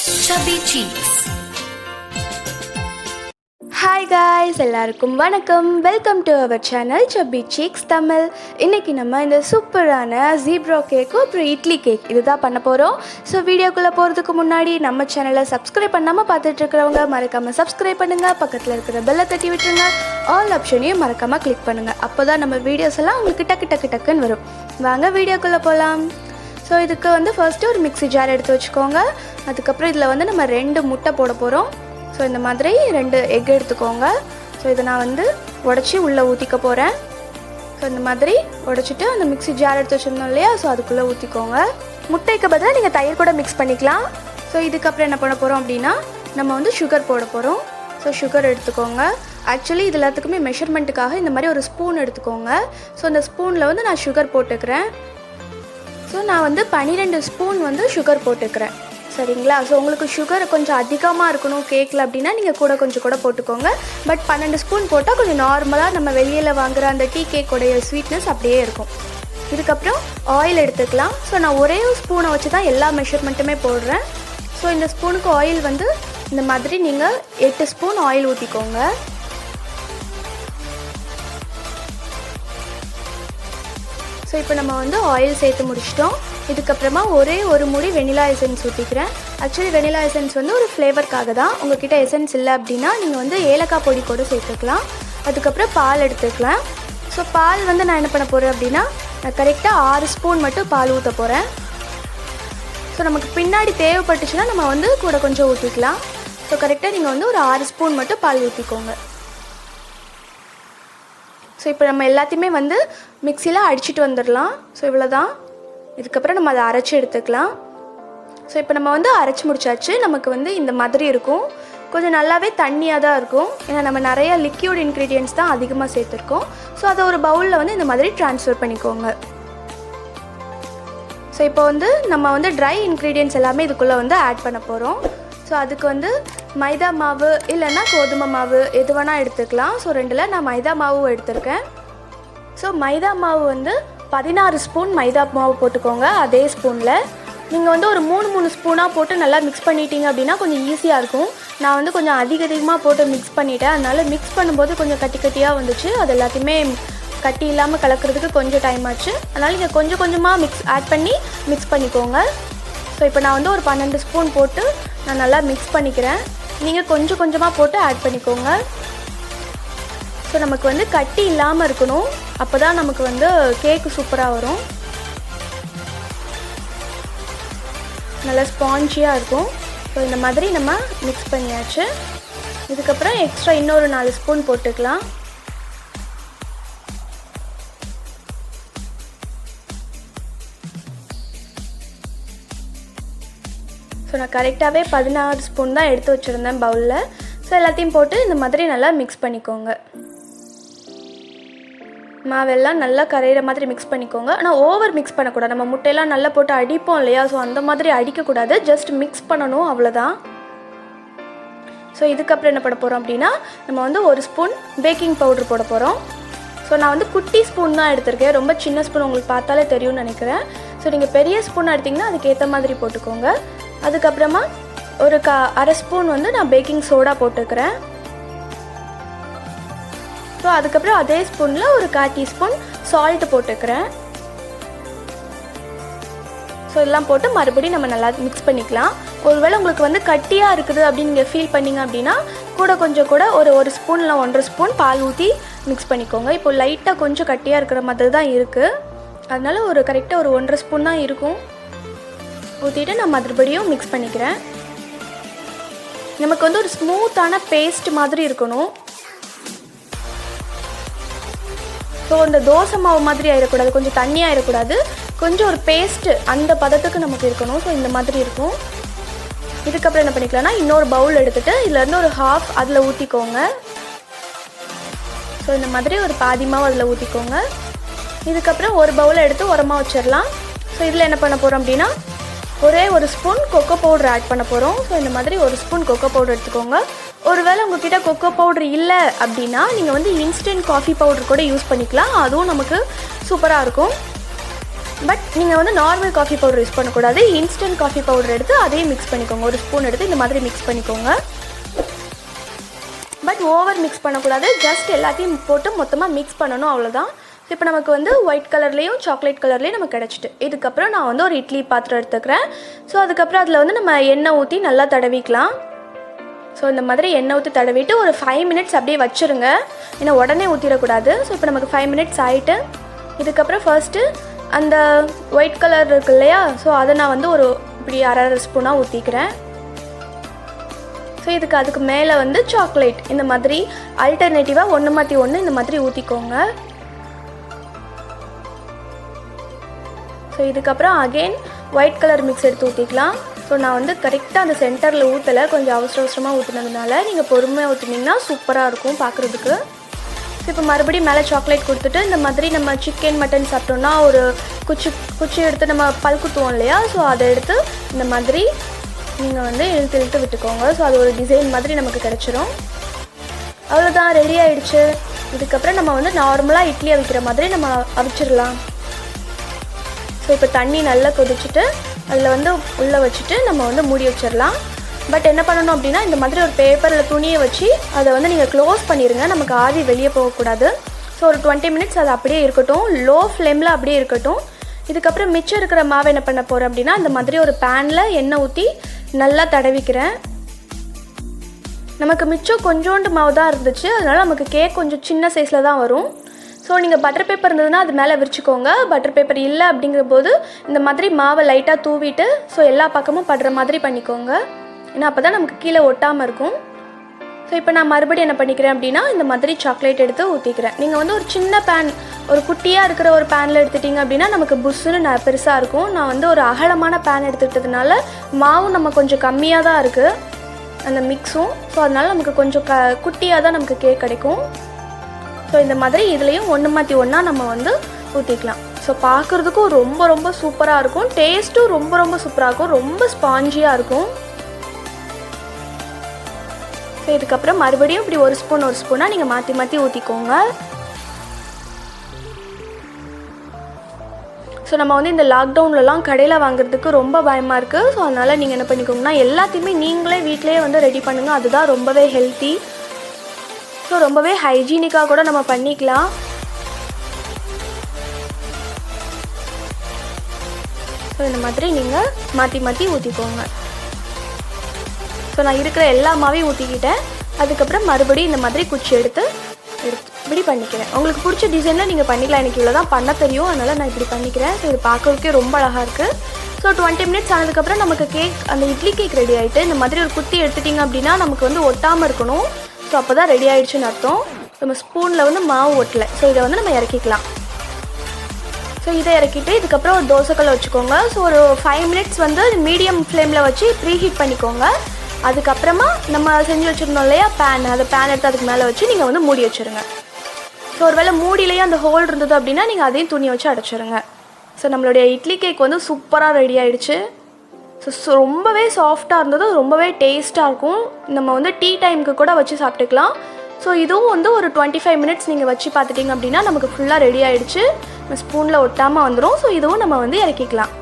Chubby Cheeks. Hi guys, எல்லாருக்கும் வணக்கம். Welcome to our channel Chubby Cheeks Tamil. இன்னைக்கு நம்ம இந்த சூப்பரான ஜீப்ரா கேக் அப்புறம் இட்லி கேக் இதுதான் பண்ண போகிறோம். ஸோ வீடியோக்குள்ளே போகிறதுக்கு முன்னாடி நம்ம சேனலை சப்ஸ்கிரைப் பண்ணாமல் பார்த்துட்டு இருக்கிறவங்க மறக்காமல் சப்ஸ்கிரைப் பண்ணுங்கள். பக்கத்தில் இருக்கிற பெல்லை தட்டி விட்டுருங்க. ஆல் ஆப்ஷனையும் மறக்காமல் கிளிக் பண்ணுங்கள். அப்போ தான் நம்ம வீடியோஸ் எல்லாம் உங்களுக்கு டக்குன்னு வரும். வாங்க வீடியோக்குள்ளே போகலாம். ஸோ இதுக்கு வந்து ஃபர்ஸ்ட்டு ஒரு மிக்ஸி ஜார் எடுத்து வச்சுக்கோங்க. அதுக்கப்புறம் இதில் வந்து நம்ம 2 முட்டை போட போகிறோம். ஸோ இந்த மாதிரி 2 எக் எடுத்துக்கோங்க. ஸோ இதை நான் வந்து உடச்சி உள்ளே ஊற்றிக்க போகிறேன். ஸோ இந்த மாதிரி உடச்சிட்டு அந்த மிக்ஸி ஜார் எடுத்து வச்சுருந்தோம் இல்லையா, ஸோ அதுக்குள்ளே ஊற்றிக்கோங்க. முட்டைக்கு பதிலாக நீங்கள் தயிர் கூட மிக்ஸ் பண்ணிக்கலாம். ஸோ இதுக்கப்புறம் என்ன பண்ண போகிறோம் அப்படின்னா நம்ம வந்து சுகர் போட போகிறோம். ஸோ சுகர் எடுத்துக்கோங்க. ஆக்சுவலி இது எல்லாத்துக்குமே மெஷர்மெண்ட்டுக்காக இந்த மாதிரி ஒரு ஸ்பூன் எடுத்துக்கோங்க. ஸோ அந்த ஸ்பூனில் வந்து நான் சுகர் போட்டுக்கிறேன். ஸோ நான் வந்து 12 ஸ்பூன் வந்து சுகர் போட்டுக்கிறேன். சரிங்களா? ஸோ உங்களுக்கு சுகர் கொஞ்சம் அதிகமாக இருக்கணும் கேக்கில் அப்படின்னா நீங்கள் கூட போட்டுக்கோங்க. பட் 12 ஸ்பூன் போட்டால் கொஞ்சம் நார்மலாக நம்ம வெளியில் வாங்குகிற அந்த டீ கேக்கோடைய ஸ்வீட்னஸ் அப்படியே இருக்கும். இதுக்கப்புறம் ஆயில் எடுத்துக்கலாம். ஸோ நான் ஒரே ஸ்பூனை வச்சு தான் எல்லா மெஷர்மெண்ட்டுமே போடுறேன். ஸோ இந்த ஸ்பூனுக்கு ஆயில் வந்து இந்த மாதிரி நீங்கள் 8 ஸ்பூன் ஆயில் ஊற்றிக்கோங்க. ஸோ இப்போ நம்ம வந்து ஆயில் சேர்த்து முடிச்சிட்டோம். இதுக்கப்புறமா ஒரே ஒரு மூடி வெனிலா எசன்ஸ் ஊற்றிக்கிறேன். ஆக்சுவலி வெனிலா எசன்ஸ் வந்து ஒரு ஃப்ளேவருக்காக தான். உங்கள்கிட்ட எசன்ஸ் இல்லை அப்படின்னா நீங்கள் வந்து ஏலக்காய் பொடி கூட சேர்த்துக்கலாம். அதுக்கப்புறம் பால் எடுத்துக்கலாம். ஸோ பால் வந்து நான் என்ன பண்ண போகிறேன் அப்படின்னா நான் கரெக்டாக 6 ஸ்பூன் மட்டும் பால் ஊற்ற போகிறேன். ஸோ நமக்கு பின்னாடி தேவைப்பட்டுச்சுன்னா நம்ம வந்து கூட கொஞ்சம் ஊற்றிக்கலாம். ஸோ கரெக்டாக நீங்கள் வந்து ஒரு 6 ஸ்பூன் மட்டும் பால் ஊற்றிக்கோங்க. ஸோ இப்போ நம்ம எல்லாத்தையுமே வந்து மிக்சியில் அடிச்சுட்டு வந்துடலாம். ஸோ இவ்வளோ தான். இதுக்கப்புறம் நம்ம அதை அரைச்சி எடுத்துக்கலாம். ஸோ இப்போ நம்ம வந்து அரைச்சி முடிச்சாச்சு. நமக்கு வந்து இந்த மாதிரி இருக்கும். கொஞ்சம் நல்லாவே தண்ணியாக தான் இருக்கும். ஏன்னா நம்ம நிறைய லிக்யூட் இன்க்ரீடியன்ட்ஸ் தான் அதிகமாக சேர்த்துருக்கோம். ஸோ அதை ஒரு பவுலில் வந்து இந்த மாதிரி ட்ரான்ஸ்ஃபர் பண்ணிக்கோங்க. ஸோ இப்போ வந்து நம்ம வந்து ட்ரை இன்க்ரீடியன்ட்ஸ் எல்லாமே இதுக்குள்ளே வந்து ஆட் பண்ண போகிறோம். ஸோ அதுக்கு வந்து மைதா மாவு இல்லைன்னா கோதுமை மாவு எது வேணால் எடுத்துக்கலாம். ஸோ 2ல் நான் மைதா மாவும் எடுத்திருக்கேன். ஸோ மைதா மாவு வந்து 16 ஸ்பூன் மைதா மாவு போட்டுக்கோங்க. அதே ஸ்பூனில் நீங்கள் வந்து ஒரு 3 ஸ்பூனாக போட்டு நல்லா மிக்ஸ் பண்ணிட்டீங்க அப்படின்னா கொஞ்சம் ஈஸியாக இருக்கும். நான் வந்து கொஞ்சம் அதிகமாக போட்டு மிக்ஸ் பண்ணிட்டேன். அதனால் மிக்ஸ் பண்ணும்போது கொஞ்சம் கட்டியாக வந்துச்சு. அது எல்லாத்தையுமே கட்டி இல்லாமல் கலக்கிறதுக்கு கொஞ்சம் டைம் ஆச்சு. அதனால் நீங்கள் கொஞ்சமாக ஆட் பண்ணி மிக்ஸ் பண்ணிக்கோங்க. ஸோ இப்போ நான் வந்து ஒரு 12 ஸ்பூன் போட்டு நான் நல்லா மிக்ஸ் பண்ணிக்கிறேன். நீங்கள் கொஞ்சமாக போட்டு ஆட் பண்ணிக்கோங்க. ஸோ நமக்கு வந்து கட்டி இல்லாமல் இருக்கணும். அப்போ தான் நமக்கு வந்து கேக்கு சூப்பராக வரும். நல்லா ஸ்பாஞ்சியாக இருக்கும். ஸோ இந்த மாதிரி நம்ம மிக்ஸ் பண்ணியாச்சு. இதுக்கப்புறம் எக்ஸ்ட்ரா இன்னொரு 4 ஸ்பூன் போட்டுக்கலாம். ஸோ நான் கரெக்டாகவே 16 ஸ்பூன் தான் எடுத்து வச்சுருந்தேன் பவுலில். ஸோ எல்லாத்தையும் போட்டு இந்த மாதிரி நல்லா மிக்ஸ் பண்ணிக்கோங்க. மாவெல்லாம் நல்லா கரையிற மாதிரி மிக்ஸ் பண்ணிக்கோங்க. ஆனால் ஓவர் மிக்ஸ் பண்ணக்கூடாது. நம்ம முட்டையெல்லாம் நல்லா போட்டு அடிப்போம் இல்லையா, ஸோ அந்த மாதிரி அடிக்கக்கூடாது. ஜஸ்ட் மிக்ஸ் பண்ணணும், அவ்வளோதான். ஸோ இதுக்கப்புறம் என்ன பண்ண போகிறோம் அப்படின்னா நம்ம வந்து 1 ஸ்பூன் பேக்கிங் பவுடர் போட போகிறோம். ஸோ நான் வந்து குட்டி ஸ்பூன் தான் எடுத்திருக்கேன். ரொம்ப சின்ன ஸ்பூன் உங்களுக்கு பார்த்தாலே தெரியும்னு நினைக்கிறேன். ஸோ நீங்கள் பெரிய ஸ்பூன் எடுத்திங்கன்னா அதுக்கேற்ற மாதிரி போட்டுக்கோங்க. அதுக்கப்புறமா ஒரு அரை ஸ்பூன் வந்து நான் பேக்கிங் சோடா போட்டுக்கிறேன். ஸோ அதுக்கப்புறம் அதே ஸ்பூனில் ஒரு 1/4 டீஸ்பூன் சால்ட்டு போட்டுக்கிறேன். ஸோ எல்லாம் போட்டு மறுபடியும் நம்ம நல்லா மிக்ஸ் பண்ணிக்கலாம். ஒருவேளை உங்களுக்கு வந்து கட்டியாக இருக்குது அப்படின்னு நீங்கள் ஃபீல் பண்ணிங்க அப்படின்னா கூட ஒரு ஸ்பூன் இல்லை 1.5 ஸ்பூன் பால் ஊற்றி மிக்ஸ் பண்ணிக்கோங்க. இப்போ லைட்டாக கொஞ்சம் கட்டியாக இருக்கிற மாதிரி தான் இருக்குது. அதனால ஒரு கரெக்டாக ஒரு 1.5 ஸ்பூன் தான் இருக்கும். ஊற்றிட்டு நான் மறுபடியும் மிக்ஸ் பண்ணிக்கிறேன். நமக்கு வந்து ஒரு ஸ்மூத்தான பேஸ்ட் மாதிரி இருக்கணும். ஸோ இந்த தோசை மாவு மாதிரி ஆகிடக்கூடாது, கொஞ்சம் தண்ணியாக ஆகிடக்கூடாது. கொஞ்சம் ஒரு பேஸ்ட்டு அந்த பதத்துக்கு நமக்கு இருக்கணும். ஸோ இந்த மாதிரி இருக்கும். இதுக்கப்புறம் என்ன பண்ணிக்கலாம்னா இன்னொரு பவுல் எடுத்துகிட்டு இதுலேருந்து ஒரு ஹாஃப் அதில் ஊற்றிக்கோங்க. ஸோ இந்த மாதிரி ஒரு பாதி மாவு அதில் ஊற்றிக்கோங்க. இதுக்கப்புறம் ஒரு பவுலை எடுத்து உரமாக வச்சிடலாம். ஸோ இதில் என்ன பண்ண போகிறோம் அப்படின்னா ஒரே ஒரு ஸ்பூன் கொக்கோ பவுடர் ஆட் பண்ண போகிறோம். ஸோ இந்த மாதிரி ஒரு ஸ்பூன் கொக்கோ பவுடர் எடுத்துக்கோங்க. ஒருவேளை உங்கள்கிட்ட கொக்கோ பவுடர் இல்லை அப்படின்னா நீங்கள் வந்து இன்ஸ்டன்ட் காஃபி பவுடர் கூட யூஸ் பண்ணிக்கலாம். அதுவும் நமக்கு சூப்பராக இருக்கும். பட் நீங்கள் வந்து நார்மல் காஃபி பவுடர் யூஸ் பண்ணக்கூடாது. இன்ஸ்டன்ட் காஃபி பவுடர் எடுத்து அதையும் மிக்ஸ் பண்ணிக்கோங்க. ஒரு ஸ்பூன் எடுத்து இந்த மாதிரி மிக்ஸ் பண்ணிக்கோங்க. பட் ஓவர் மிக்ஸ் பண்ணக்கூடாது. ஜஸ்ட் எல்லாத்தையும் போட்டு மொத்தமாக மிக்ஸ் பண்ணணும், அவ்வளோதான். இப்போ நமக்கு வந்து ஒயிட் கலர்லேயும் சாக்லேட் கலர்லேயும் நமக்கு கிடச்சிட்டு. இதுக்கப்புறம் நான் வந்து ஒரு இட்லி பாத்திரம் எடுத்துக்கிறேன். ஸோ அதுக்கப்புறம் அதில் வந்து நம்ம எண்ணெய் ஊற்றி நல்லா தடவிக்கலாம். ஸோ இந்த மாதிரி எண்ணெய் ஊற்றி தடவிட்டு ஒரு 5 மினிட்ஸ் அப்படியே வச்சுருங்க. ஏன்னா உடனே ஊற்றிடக்கூடாது. ஸோ இப்போ நமக்கு 5 மினிட்ஸ் ஆகிட்டு இதுக்கப்புறம் ஃபர்ஸ்ட்டு அந்த ஒயிட் கலர் இருக்கு இல்லையா, ஸோ அதை நான் வந்து ஒரு இப்படி அரை ஸ்பூனாக ஊற்றிக்கிறேன். ஸோ அதுக்கு மேலே வந்து சாக்லேட் இந்த மாதிரி ஆல்டர்னேட்டிவாக ஒன்று மாற்றி ஒன்று இந்த மாதிரி ஊற்றிக்கோங்க. ஸோ இதுக்கப்புறம் அகெயின் ஒயிட் கலர் மிக்ஸ் எடுத்து ஊற்றிக்கலாம். ஸோ நான் வந்து கரெக்டாக அந்த சென்டரில் ஊற்றலை, கொஞ்சம் அவசரமாக ஊற்றினதுனால. நீங்கள் பொறுமையாக ஊற்றினீங்கன்னா சூப்பராக இருக்கும் பார்க்குறதுக்கு. ஸோ இப்போ மறுபடியும் மேலே சாக்லேட் கொடுத்துட்டு இந்த மாதிரி நம்ம சிக்கன் மட்டன் சாப்பிட்டோன்னா ஒரு குச்சி எடுத்து நம்ம பல் குத்துவோம் இல்லையா, ஸோ அதை எடுத்து இந்த மாதிரி நீங்கள் வந்து இழுத்து விட்டுக்கோங்க. ஸோ அது ஒரு டிசைன் மாதிரி நமக்கு கிடச்சிரும். அவ்வளோதான், ரெடி ஆகிடுச்சு. இதுக்கப்புறம் நம்ம வந்து நார்மலாக இட்லி அவிக்கிற மாதிரி நம்ம அவிச்சிடலாம். ஸோ இப்போ தண்ணி நல்லா கொதிச்சுட்டு அதில் வந்து உள்ளே வச்சுட்டு நம்ம வந்து மூடி வச்சிடலாம். பட் என்ன பண்ணணும் அப்படின்னா, இந்த மாதிரி ஒரு பேப்பரில் துணியை வச்சு அதை வந்து நீங்கள் க்ளோஸ் பண்ணிடுங்க. நமக்கு ஆவி வெளியே போகக்கூடாது. ஸோ ஒரு 20 மினிட்ஸ் அது அப்படியே இருக்கட்டும், லோ ஃப்ளேமில் அப்படியே இருக்கட்டும். இதுக்கப்புறம் மிச்சம் இருக்கிற மாவு என்ன பண்ண போகிறேன் அப்படின்னா, இந்த மாதிரி ஒரு பேனில் எண்ணெய் ஊற்றி நல்லா தடவிக்கிறேன். நமக்கு மிச்சம் கொஞ்சோண்டு மாவு தான் இருந்துச்சு, அதனால் நமக்கு கேக் கொஞ்சம் சின்ன சைஸில் தான் வரும். ஸோ நீங்கள் பட்டர் பேப்பர் இருந்ததுன்னா அது மேலே விரிச்சிக்கோங்க. பட்டர் பேப்பர் இல்லை அப்படிங்கிற போது இந்த மாதிரி மாவை லைட்டாக தூவிட்டு ஸோ எல்லா பக்கமும் படுற மாதிரி பண்ணிக்கோங்க. ஏன்னா அப்போ தான் நமக்கு கீழே ஒட்டாமல் இருக்கும். ஸோ இப்போ நான் மறுபடியும் என்ன பண்ணிக்கிறேன் அப்படின்னா, இந்த மாதிரி சாக்லேட் எடுத்து ஊற்றிக்கிறேன். நீங்கள் வந்து ஒரு சின்ன பேன், ஒரு குட்டியாக இருக்கிற ஒரு பேனில் எடுத்துட்டிங்க அப்படின்னா நமக்கு புஷ்ஷுன்னு பெருசாக இருக்கும். நான் வந்து ஒரு அகலமான பேன் எடுத்துக்கிட்டதுனால மாவும் நம்ம கொஞ்சம் கம்மியாக தான் இருக்குது அந்த மிக்ஸும். ஸோ அதனால் நமக்கு கொஞ்சம் குட்டியாக தான் நமக்கு கேக் கிடைக்கும். ஸோ இந்த மாதிரி இதுலேயும் ஒன்று மாற்றி ஒன்றா நம்ம வந்து ஊற்றிக்கலாம். ஸோ பார்க்குறதுக்கும் ரொம்ப ரொம்ப சூப்பராக இருக்கும். டேஸ்ட்டும் ரொம்ப ரொம்ப சூப்பராக இருக்கும். ரொம்ப ஸ்பாஞ்சியாக இருக்கும். ஸோ இதுக்கப்புறம் மறுபடியும் இப்படி ஒரு ஸ்பூனாக நீங்கள் மாற்றி ஊற்றிக்கோங்க. ஸோ நம்ம வந்து இந்த லாக்டவுன்லலாம் கடையில் வாங்குறதுக்கு ரொம்ப பயமாக இருக்குது. ஸோ அதனால் நீங்கள் என்ன பண்ணிக்கோங்கன்னா, எல்லாத்தையுமே நீங்களே வீட்டிலே வந்து ரெடி பண்ணுங்கள். அதுதான் ரொம்பவே ஹெல்த்தி. ஸோ ரொம்பவே ஹைஜீனிக்காக கூட நம்ம பண்ணிக்கலாம். ஸோ இந்த மாதிரி நீங்கள் மாற்றி ஊற்றிக்கோங்க. ஸோ நான் இருக்கிற எல்லா மாவையும் ஊற்றிக்கிட்டேன். அதுக்கப்புறம் மறுபடியும் இந்த மாதிரி குச்சி எடுத்து இப்படி பண்ணிக்கிறேன். உங்களுக்கு பிடிச்ச டிசைனில் நீங்கள் பண்ணிக்கலாம். எனக்கு இவ்வளோ தான் பண்ண தெரியும், அதனால் நான் இப்படி பண்ணிக்கிறேன். ஸோ இது பார்க்கறதுக்கே ரொம்ப அழகாக இருக்குது. ஸோ 20 மினிட்ஸ் ஆனதுக்கப்புறம் நமக்கு கேக், அந்த இட்லி கேக் ரெடி ஆகிட்டு. இந்த மாதிரி ஒரு குத்தி எடுத்துட்டிங்க அப்படின்னா நமக்கு வந்து ஒட்டாமல் இருக்கணும். ஸோ அப்போ தான் ரெடி ஆகிடுச்சுன்னு அர்த்தம். நம்ம ஸ்பூனில் வந்து மாவு ஒட்டலை. ஸோ இதை வந்து நம்ம இறக்கிக்கலாம். ஸோ இதை இறக்கிட்டு இதுக்கப்புறம் ஒரு தோசைக்கல்லை வச்சுக்கோங்க. ஸோ ஒரு 5 மினிட்ஸ் வந்து மீடியம் ஃப்ளேமில் வச்சு ப்ரீஹீட் பண்ணிக்கோங்க. அதுக்கப்புறமா நம்ம செஞ்சு வச்சுருந்தோம் இல்லையா பேன், அந்த பேன் எடுத்து அதுக்கு மேலே வச்சு நீங்கள் வந்து மூடி வச்சுருங்க. ஸோ ஒரு வேளை மூடியிலேயே அந்த ஹோல் இருந்தது அப்படின்னா நீங்கள் அதையும் துணி வச்சு அடைச்சிருங்க. ஸோ நம்மளுடைய இட்லி கேக் வந்து சூப்பராக ரெடி ஆகிடுச்சு. ஸோ ரொம்பவே சாஃப்டாக இருந்தது, ரொம்பவே டேஸ்ட்டாக இருக்கும். நம்ம வந்து டீ டைமுக்கு கூட வச்சு சாப்பிட்டுக்கலாம். ஸோ இதுவும் வந்து ஒரு 25 மினிட்ஸ் நீங்கள் வச்சு பார்த்துட்டிங்க அப்படின்னா நமக்கு ஃபுல்லாக ரெடி ஆகிடுச்சு. ஸ்பூனில் ஒட்டாமல் வந்துடும். ஸோ இதுவும் நம்ம வந்து இறக்கிக்கலாம்.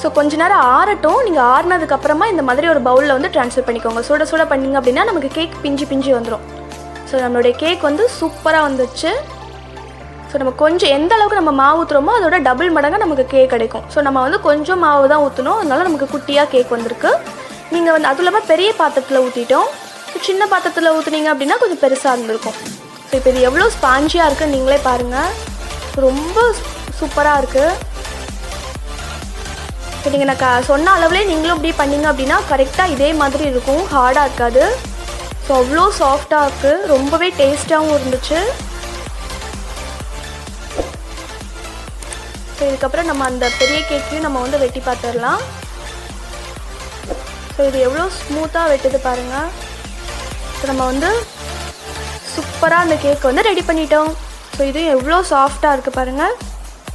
ஸோ கொஞ்ச நேரம் ஆறட்டும். நீங்கள் ஆறுனதுக்கப்புறமா இந்த மாதிரி ஒரு பவுலில் வந்து ட்ரான்ஸ்ஃபர் பண்ணிக்கோங்க. சுட பண்ணிங்க அப்படின்னா நமக்கு கேக் பிஞ்சு வந்துடும். ஸோ நம்மளுடைய கேக் வந்து சூப்பராக வந்துச்சு. ஸோ நம்ம கொஞ்சம் எந்த அளவுக்கு நம்ம மாவு ஊற்றுறோமோ அதோட டபுள் மடங்காக நமக்கு கேக் கிடைக்கும். ஸோ நம்ம வந்து கொஞ்சம் மாவு தான் ஊற்றணும், அதனால நமக்கு குட்டியாக கேக் வந்திருக்கு. நீங்கள் வந்து அதுவும் இல்லாமல் பெரிய பாத்திரத்தில் ஊற்றிட்டோம். ஸோ சின்ன பாத்திரத்தில் ஊற்றுனீங்க அப்படின்னா கொஞ்சம் பெருசாக இருந்திருக்கும். ஸோ இப்போ இது எவ்வளோ ஸ்பாஞ்சியாக இருக்குன்னு நீங்களே பாருங்கள். ரொம்ப சூப்பராக இருக்குது. ஸோ நீங்கள் நான் சொன்ன அளவுலேயே நீங்களும் இப்படி பண்ணிங்க அப்படின்னா கரெக்டாக இதே மாதிரி இருக்கும், ஹார்டாக இருக்காது. ஸோ அவ்வளோ சாஃப்டாக இருக்குது, ரொம்பவே டேஸ்ட்டாகவும் இருந்துச்சு. ஸோ இதுக்கப்புறம் நம்ம அந்த பெரிய கேக்கையும் நம்ம வந்து வெட்டி பார்த்துடலாம். ஸோ இது எவ்வளோ ஸ்மூத்தாக வெட்டுது பாருங்கள். ஸோ நம்ம வந்து சூப்பராக அந்த கேக் வந்து ரெடி பண்ணிட்டோம். ஸோ இதுவும் எவ்வளோ சாஃப்டாக இருக்குது பாருங்கள்.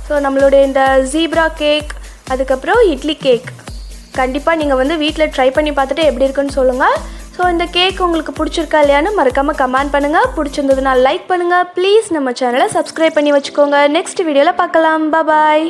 ஸோ நம்மளுடைய இந்த ஜீப்ரா கேக், அதுக்கப்புறம் இட்லி கேக் கண்டிப்பாக நீங்கள் வந்து வீட்டில் ட்ரை பண்ணி பார்த்துட்டு எப்படி இருக்குன்னு சொல்லுங்கள். ஸோ ஸோ இந்த கேக் உங்களுக்கு பிடிச்சிருக்கா இல்லையான்னு மறக்காமல் கமெண்ட் பண்ணுங்கள். பிடிச்சிருந்ததுன்னா லைக் பண்ணுங்கள். ப்ளீஸ் நம்ம சேனலை சப்ஸ்கிரைப் பண்ணி வச்சுக்கோங்க. நெக்ஸ்ட் வீடியோவில் பார்க்கலாம். பாய்.